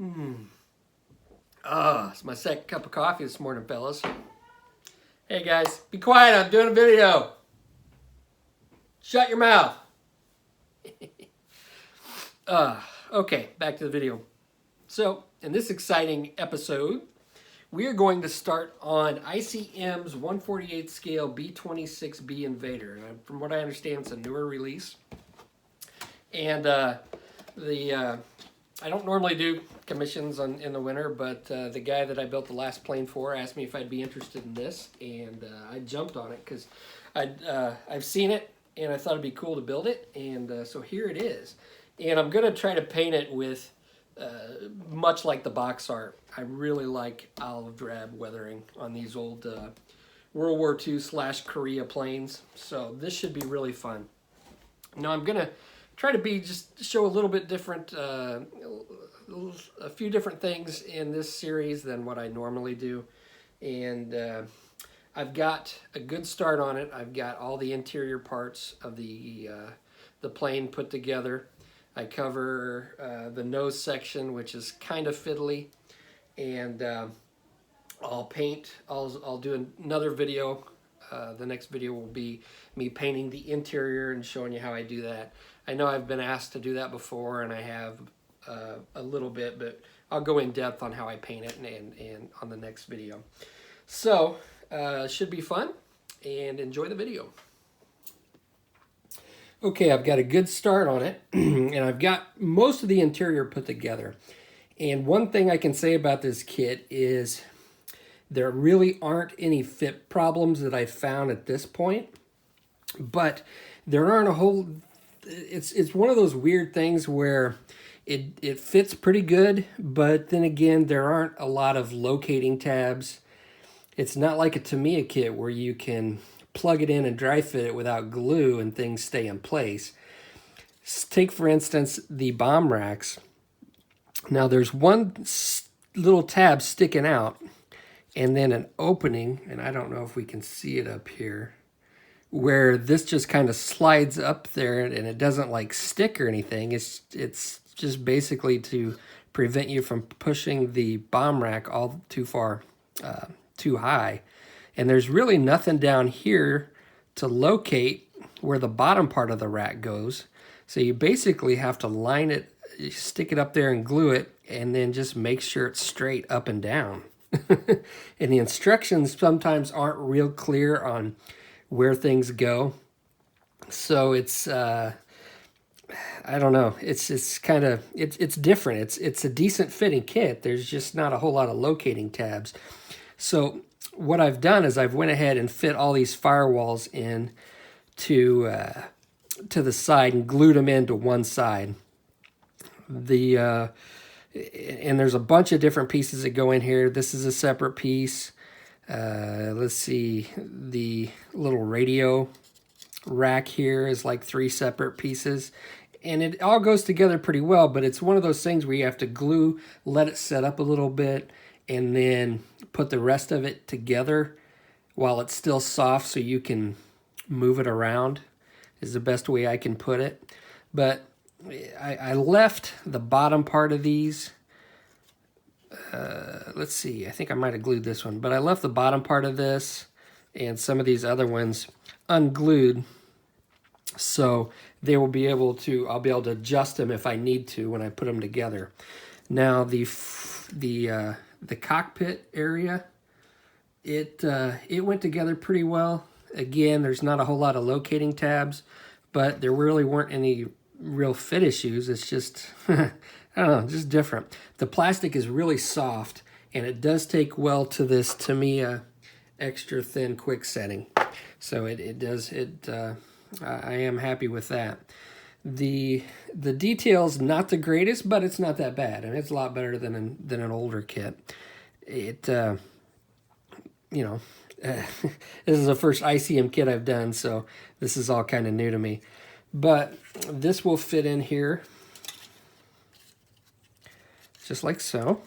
It's my second cup of coffee this morning, fellas. Hey guys, be quiet, I'm doing a video. Shut your mouth. Okay, back to the video. So, in this exciting episode, we are going to start on ICM's 1/48 scale B-26B Invader. From what I understand, it's a newer release. And I don't normally do commissions in the winter, but the guy that I built the last plane for asked me if I'd be interested in this, and I jumped on it because I've seen it and I thought it'd be cool to build it, and so here it is. And I'm gonna try to paint it with much like the box art. I really like olive drab weathering on these old World War II / Korea planes, so this should be really fun. Now I'm gonna try to show a little bit different, a few different things in this series than what I normally do. And I've got a good start on it. I've got all the interior parts of the plane put together. I cover the nose section, which is kind of fiddly, and I'll do another video. The next video will be me painting the interior and showing you how I do that. I know I've been asked to do that before, and I have a little bit, but I'll go in depth on how I paint it and on the next video. So, should be fun, and enjoy the video. Okay, I've got a good start on it, and I've got most of the interior put together. And one thing I can say about this kit is there really aren't any fit problems that I've found at this point, but there aren't a whole... It's one of those weird things where it fits pretty good, but then again, there aren't a lot of locating tabs. It's not like a Tamiya kit where you can plug it in and dry fit it without glue and things stay in place. Take, for instance, the bomb racks. Now, there's one little tab sticking out and then an opening, and I don't know if we can see it up here, where this just kind of slides up there and it doesn't like stick or anything. It's just basically to prevent you from pushing the bomb rack all too far, too high. And there's really nothing down here to locate where the bottom part of the rack goes. So you basically have to line it, stick it up there and glue it, and then just make sure it's straight up and down. And the instructions sometimes aren't real clear on where things go. So it's, I don't know, it's kind of, it's different. It's a decent fitting kit. There's just not a whole lot of locating tabs. So what I've done is I've went ahead and fit all these firewalls in to the side and glued them into one side. And there's a bunch of different pieces that go in here. This is a separate piece. Let's see, the little radio rack here is like 3 separate pieces, and it all goes together pretty well, but it's one of those things where you have to glue, let it set up a little bit, and then put the rest of it together while it's still soft so you can move it around, is the best way I can put it. But I left the bottom part of these, let's see, I think I might have glued this one, but I left the bottom part of this and some of these other ones unglued, so they will be able to, I'll be able to adjust them if I need to when I put them together. Now the cockpit area, it went together pretty well. Again, there's not a whole lot of locating tabs, but there really weren't any real fit issues. It's just, I don't know, just different. The plastic is really soft, and it does take well to this Tamiya extra thin quick setting. So I am happy with that. The detail's not the greatest, but it's not that bad, and it's a lot better than an older kit. You know, this is the first ICM kit I've done, so this is all kind of new to me. But this will fit in here, just like so.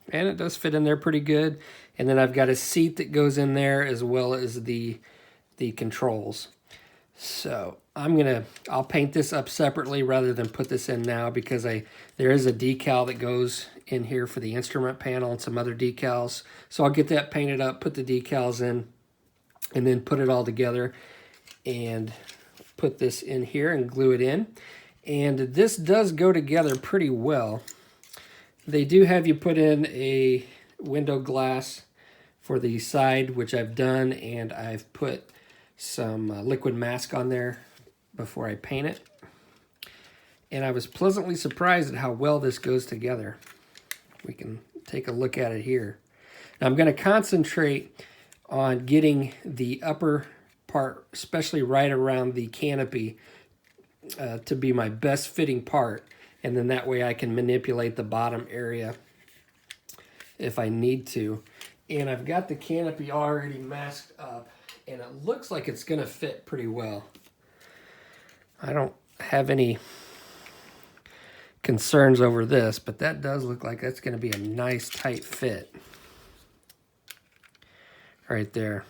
And it does fit in there pretty good. And then I've got a seat that goes in there as well as the controls. So I'll paint this up separately rather than put this in now, because there is a decal that goes in here for the instrument panel and some other decals. So I'll get that painted up, put the decals in, and then put it all together and put this in here and glue it in. And this does go together pretty well. They do have you put in a window glass for the side, which I've done, and I've put some liquid mask on there before I paint it. And I was pleasantly surprised at how well this goes together. We can take a look at it here. Now I'm going to concentrate on getting the upper part, especially right around the canopy, to be my best fitting part, and then that way I can manipulate the bottom area if I need to. And I've got the canopy already masked up, and it looks like it's going to fit pretty well. I don't have any concerns over this, but that does look like that's going to be a nice tight fit right there.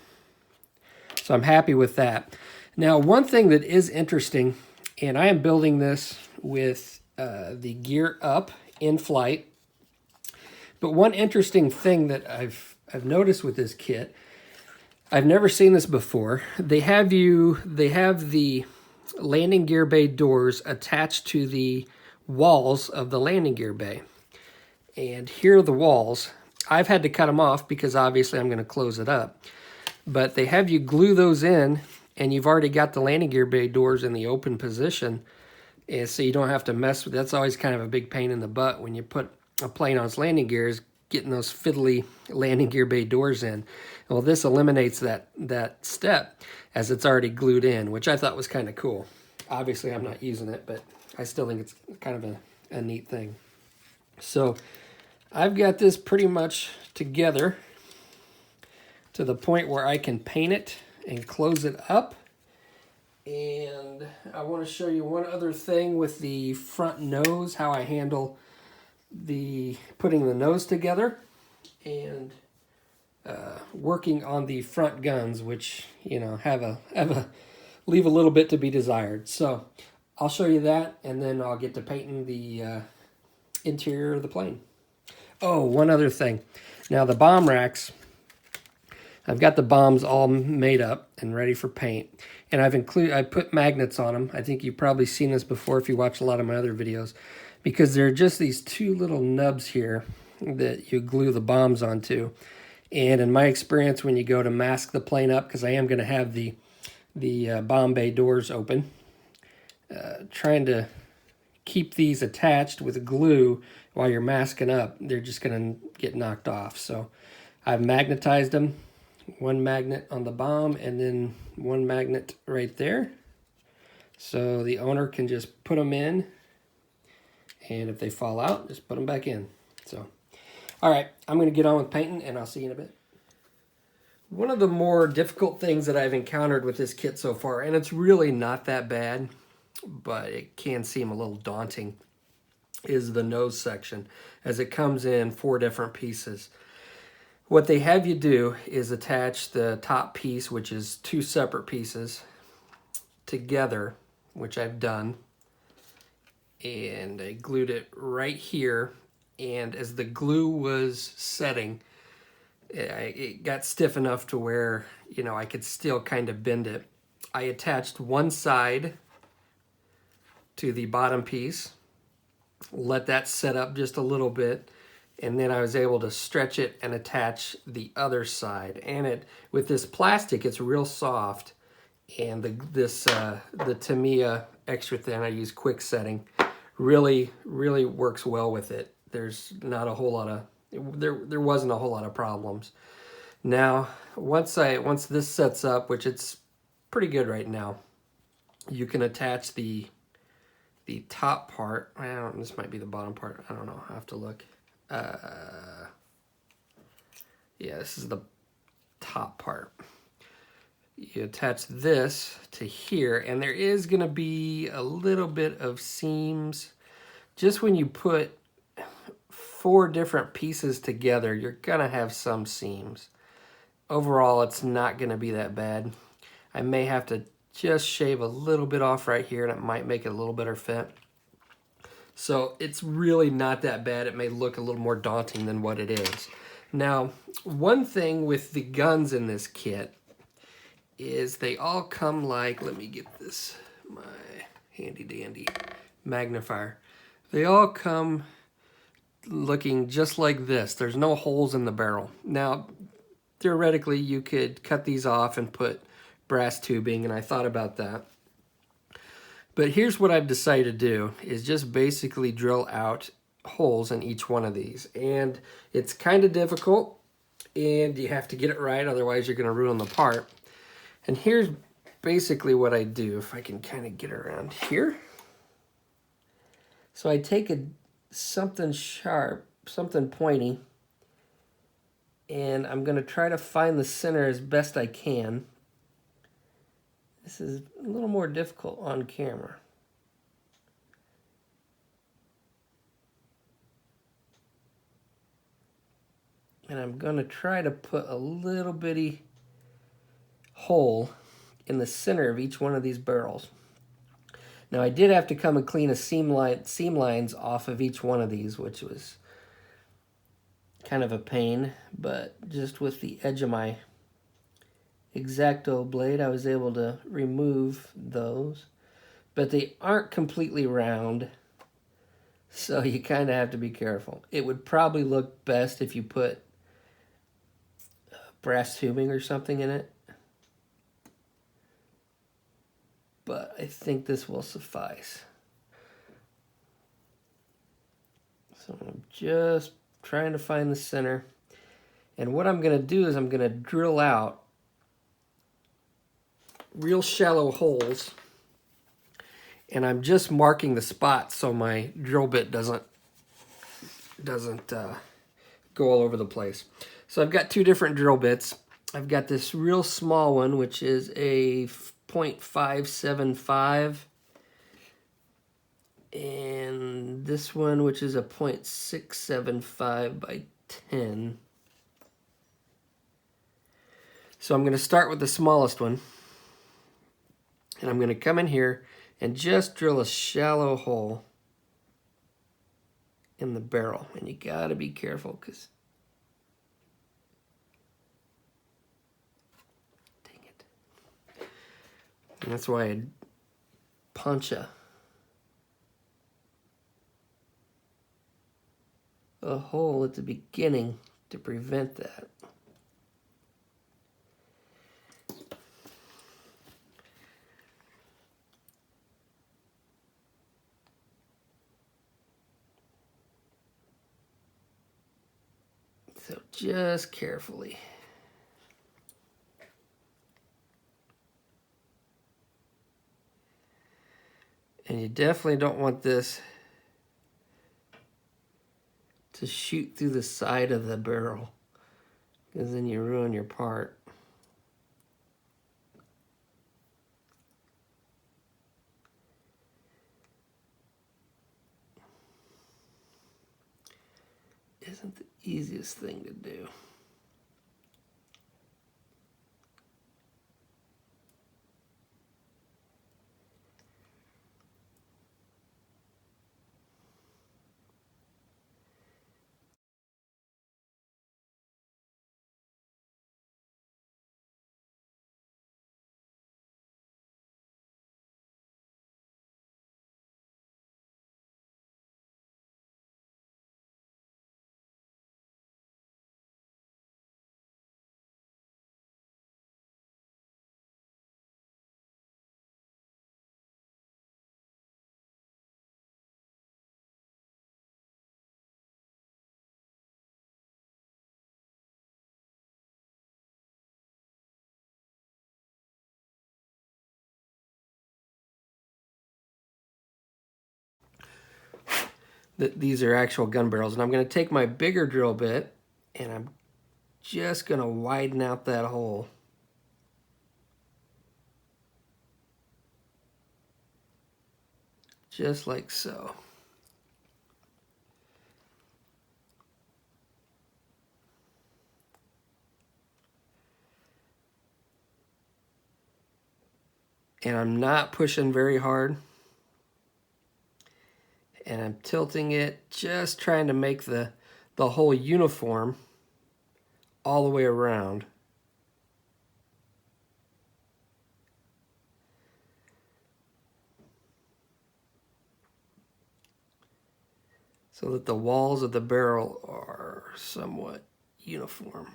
So I'm happy with that. Now, one thing that is interesting, and I am building this with the gear up in flight, but one interesting thing that I've noticed with this kit, I've never seen this before. They have the landing gear bay doors attached to the walls of the landing gear bay. And here are the walls. I've had to cut them off because obviously I'm going to close it up. But they have you glue those in, and you've already got the landing gear bay doors in the open position. And so you don't have to mess with, that's always kind of a big pain in the butt when you put a plane on its landing gears, getting those fiddly landing gear bay doors in. Well, this eliminates that step as it's already glued in, which I thought was kind of cool. Obviously, I'm not using it, but I still think it's kind of a neat thing. So I've got this pretty much together to the point where I can paint it and close it up. And I want to show you one other thing with the front nose, how I handle putting the nose together and working on the front guns, which, you know, leave a little bit to be desired. So I'll show you that, and then I'll get to painting the interior of the plane. Oh, one other thing. Now the bomb racks, I've got the bombs all made up and ready for paint, and I put magnets on them. I think you've probably seen this before if you watch a lot of my other videos, because they're just these two little nubs here that you glue the bombs onto. And in my experience, when you go to mask the plane up, because I am going to have the bomb bay doors open, trying to keep these attached with glue while you're masking up, they're just going to get knocked off. So I've magnetized them, one magnet on the bomb and then one magnet right there. So the owner can just put them in, and if they fall out, just put them back in. So, all right, I'm going to get on with painting, and I'll see you in a bit. One of the more difficult things that I've encountered with this kit so far, and it's really not that bad, but it can seem a little daunting, is the nose section, as it comes in 4 different pieces. What they have you do is attach the top piece, which is 2 separate pieces, together, which I've done. And I glued it right here. And as the glue was setting, it got stiff enough to where, you know, I could still kind of bend it. I attached one side to the bottom piece, let that set up just a little bit, and then I was able to stretch it and attach the other side. And with this plastic, it's real soft, and the Tamiya extra thin, I use quick setting, really works well with it. There's not a whole lot of there wasn't a whole lot of problems. Now, once this sets up, which it's pretty good right now, you can attach the top part. This might be the bottom part. I don't know. I have to look. Yeah, this is the top part. You attach this to here, and there is going to be a little bit of seams. Just when you put 4 different pieces together, you're going to have some seams. Overall, it's not going to be that bad. I may have to just shave a little bit off right here, and it might make it a little better fit. So it's really not that bad. It may look a little more daunting than what it is. Now, one thing with the guns in this kit is they all come like, let me get this, my handy dandy magnifier. They all come looking just like this. There's no holes in the barrel. Now, theoretically, you could cut these off and put brass tubing, and I thought about that. But here's what I've decided to do, is just basically drill out holes in each one of these. And it's kind of difficult, and you have to get it right, otherwise you're going to ruin the part. And here's basically what I do, if I can kind of get around here. So I take something sharp, something pointy, and I'm going to try to find the center as best I can. This is a little more difficult on camera. And I'm going to try to put a little bitty hole in the center of each one of these barrels. Now I did have to come and clean seam lines off of each one of these, which was kind of a pain, but just with the edge of my X-Acto blade I was able to remove those. But they aren't completely round, so you kind of have to be careful. It would probably look best if you put brass tubing or something in it, but I think this will suffice. So I'm just trying to find the center, and what I'm going to do is I'm going to drill out real shallow holes, and I'm just marking the spots so my drill bit doesn't go all over the place. So I've got two different drill bits. I've got this real small one, which is a 0.575, and this one, which is a 0.675 by 10. So I'm going to start with the smallest one, and I'm going to come in here and just drill a shallow hole in the barrel. And you got to be careful, because dang it. And that's why I punch a hole at the beginning to prevent that. So just carefully. And you definitely don't want this to shoot through the side of the barrel, because then you ruin your part. Isn't the easiest thing to do. These are actual gun barrels, and I'm going to take my bigger drill bit and I'm just going to widen out that hole. Just like so. And I'm not pushing very hard. And I'm tilting it, just trying to make the whole uniform all the way around. So that the walls of the barrel are somewhat uniform.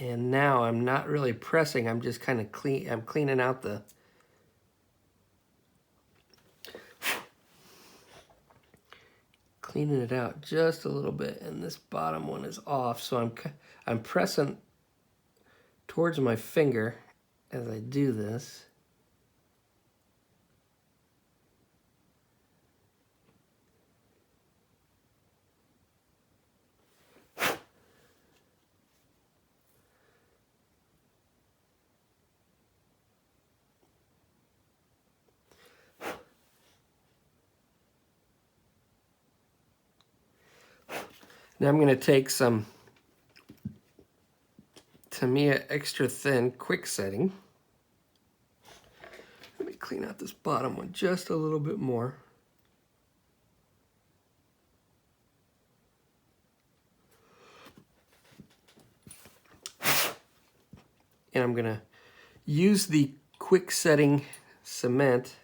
And now I'm not really pressing, I'm just kind of cleaning out the cleaning it out just a little bit, and this bottom one is off, so I'm pressing towards my finger as I do this. Now I'm going to take some Tamiya extra thin quick setting. Let me clean out this bottom one just a little bit more. And I'm going to use the quick setting cement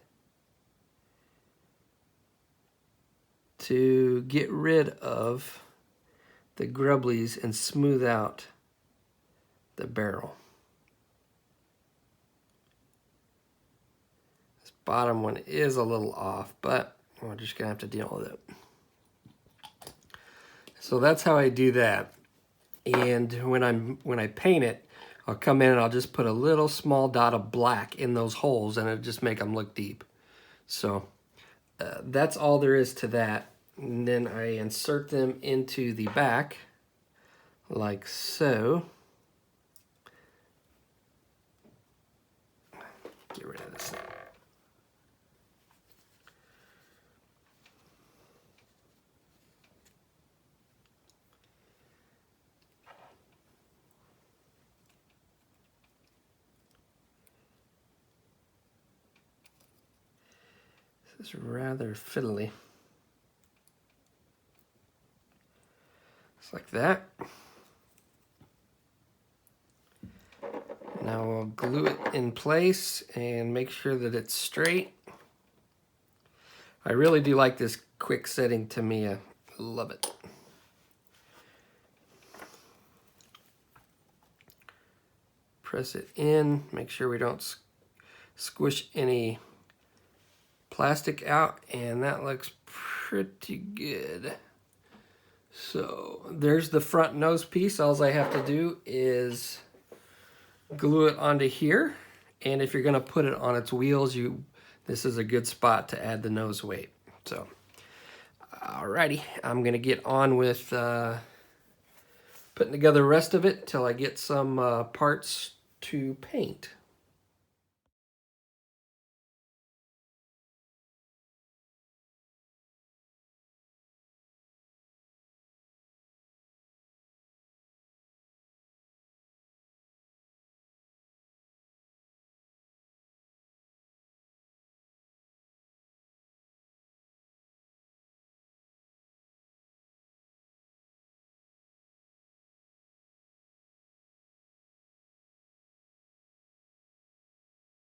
to get rid of the grubblies and smooth out the barrel. This bottom one is a little off, but we're just gonna have to deal with it. So that's how I do that. And when I paint it, I'll come in and I'll just put a little small dot of black in those holes, and it'll just make them look deep. So that's all there is to that. And then I insert them into the back like so. Get rid of this thing. This is rather fiddly. Just like that. Now we'll glue it in place and make sure that it's straight. I really do like this quick setting Tamiya. Love it. Press it in, make sure we don't squish any plastic out, and that looks pretty good. So there's the front nose piece. All I have to do is glue it onto here, and if you're going to put it on its wheels, this is a good spot to add the nose weight. So alrighty, I'm going to get on with putting together the rest of it till I get some parts to paint.